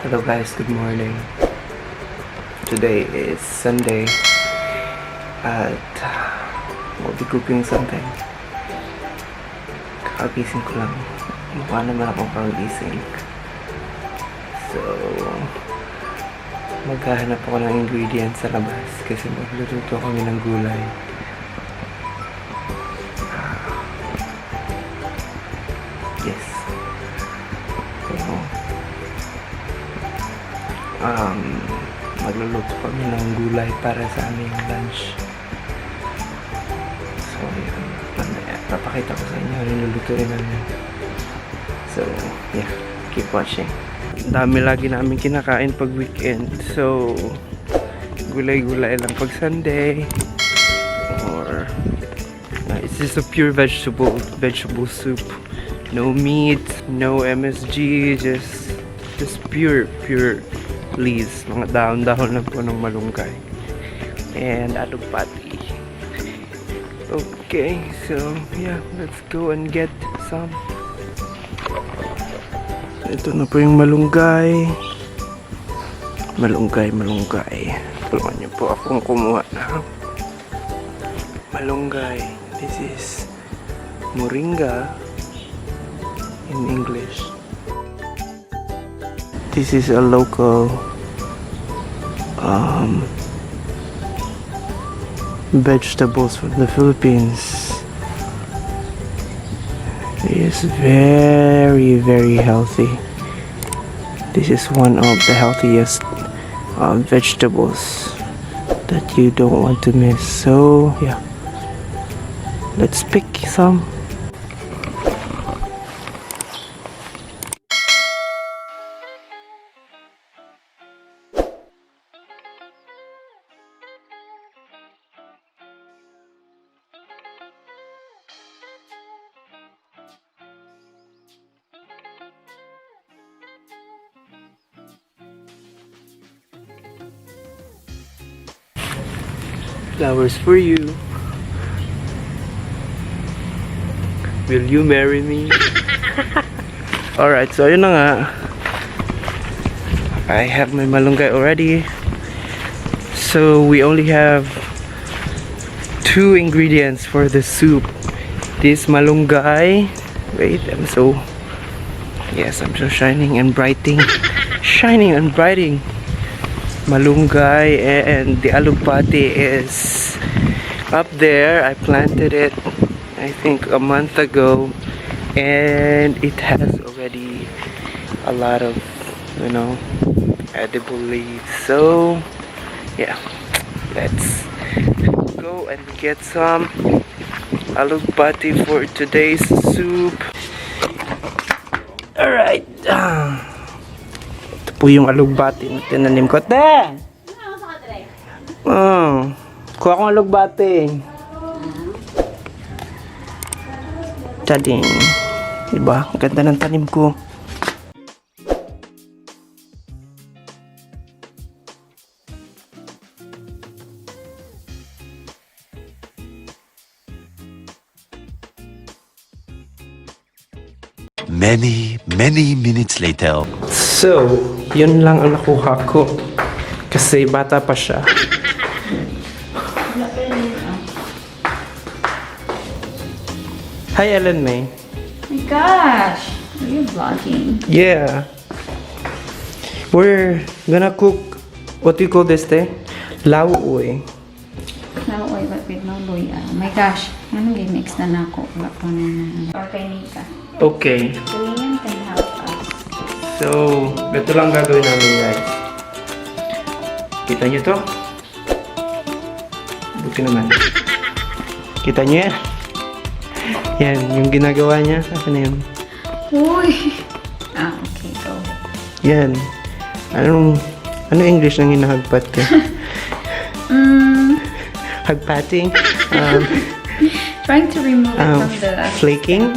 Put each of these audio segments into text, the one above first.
Hello guys, good morning. Today is Sunday at we'll be cooking something. Kakagising ko lang. Mukha naman akong kagising. So, maghahanap ako ng ingredients sa labas kasi magluluto kami ng gulay. Yes. Magluluto kami ng gulay para sa aming lunch. So, yun. Papakita ko sa inyo niluluto rin namin. So, yeah. Keep watching. Dami lagi namin kinakain pag weekend. So, gulay-gulay lang pag Sunday. Or, it's just a pure vegetable soup. No meat, no MSG, just pure leaves, mga dahon-dahon lang po ng malunggay and alugbati. Okay, so yeah, let's go and get some. Ito na po yung malunggay. Tulungan niyo po akong kumuha na malunggay. This is moringa in English. This is a local vegetables from the Philippines. It is very healthy. This is one of the healthiest vegetables that you don't want to miss. So yeah, let's pick some. Flowers for you. Will you marry me? Alright, so yun na nga. I have my malunggay already. So we only have 2 ingredients for the soup. This malunggay. Wait, I'm so shining and brighting. Malunggay, and the alugbati is up there. I planted it I think a month ago and it has already a lot of edible leaves. So yeah, let's go and get some alugbati for today's soup. Alright, ito po yung alugbati na tinanim ko. Te! Kuha kong alugbati. Tading. Diba? Ang ganda ng tanim ko. Many minutes later. So, yun lang ang nakuha ko. Kasi bata pa siya. Hi, Ellen May. Oh my gosh, are you vlogging? Yeah. We're gonna cook, what do you call this thing? LAO UY. LAO UY, but with no luya. Oh my gosh, anong mix na nako? Wala ko na. Or kay Nika. Okay. Julian can help us. So, ito lang gagawin namin, guys. Kita nyo to? Buti naman. Kita nyo yan? Yan, yung ginagawa niya. Saan na yun? Uy! Okay, go. Yan. Ano English nang hinahagpat ka? Hagpatting? Trying to remove it from the... Flaking?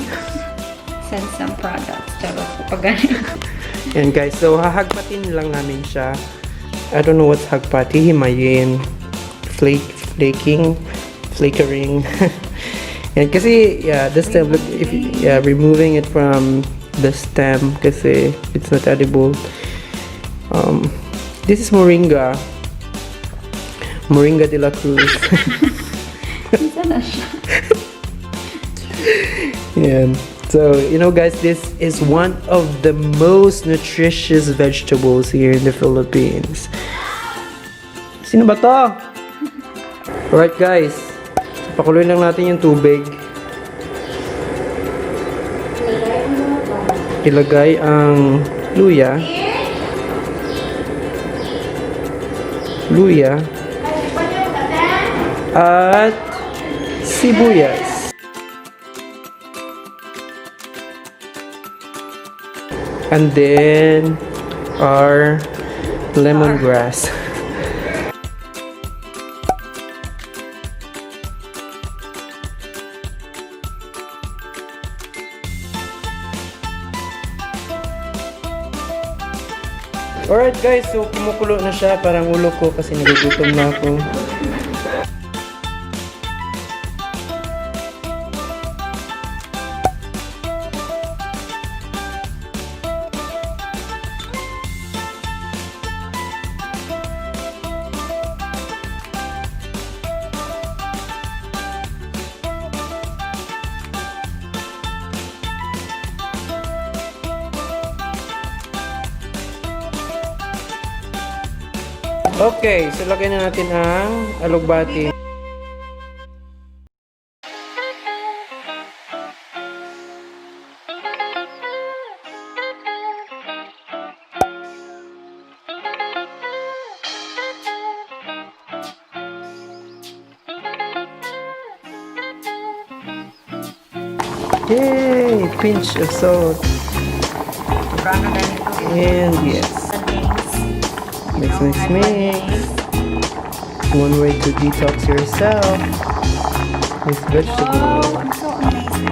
Send some products. Charo po pag ganyan. Yan guys, so hahagpatin lang namin siya. I don't know what's hagpati. Himayin. Flaking. Flickering. Yan, kasi, yeah, the stem, removing it from the stem kasi it's not edible. This is moringa. Moringa de la Cruz. Isa na siya. Yeah. So, you know guys, this is one of the most nutritious vegetables here in the Philippines. Sino ba to? Alright guys, pakuloy lang natin yung tubig. Ilagay ang luya. Luya. At sibuyas. And then our lemongrass. Alright guys, so kumukulo na siya, parang ulo ko kasi nagugutom na ako. Okay, so lagyan na natin ang alugbati. Yay! Pinch of salt. And yes. Mix, mix, mix. One way to detox yourself with vegetables. Oh, I'm so amazing.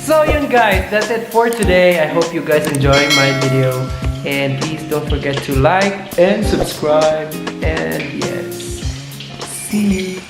So yun guys, that's it for today. I hope you guys enjoyed my video. And please don't forget to like and subscribe. And yes, see you.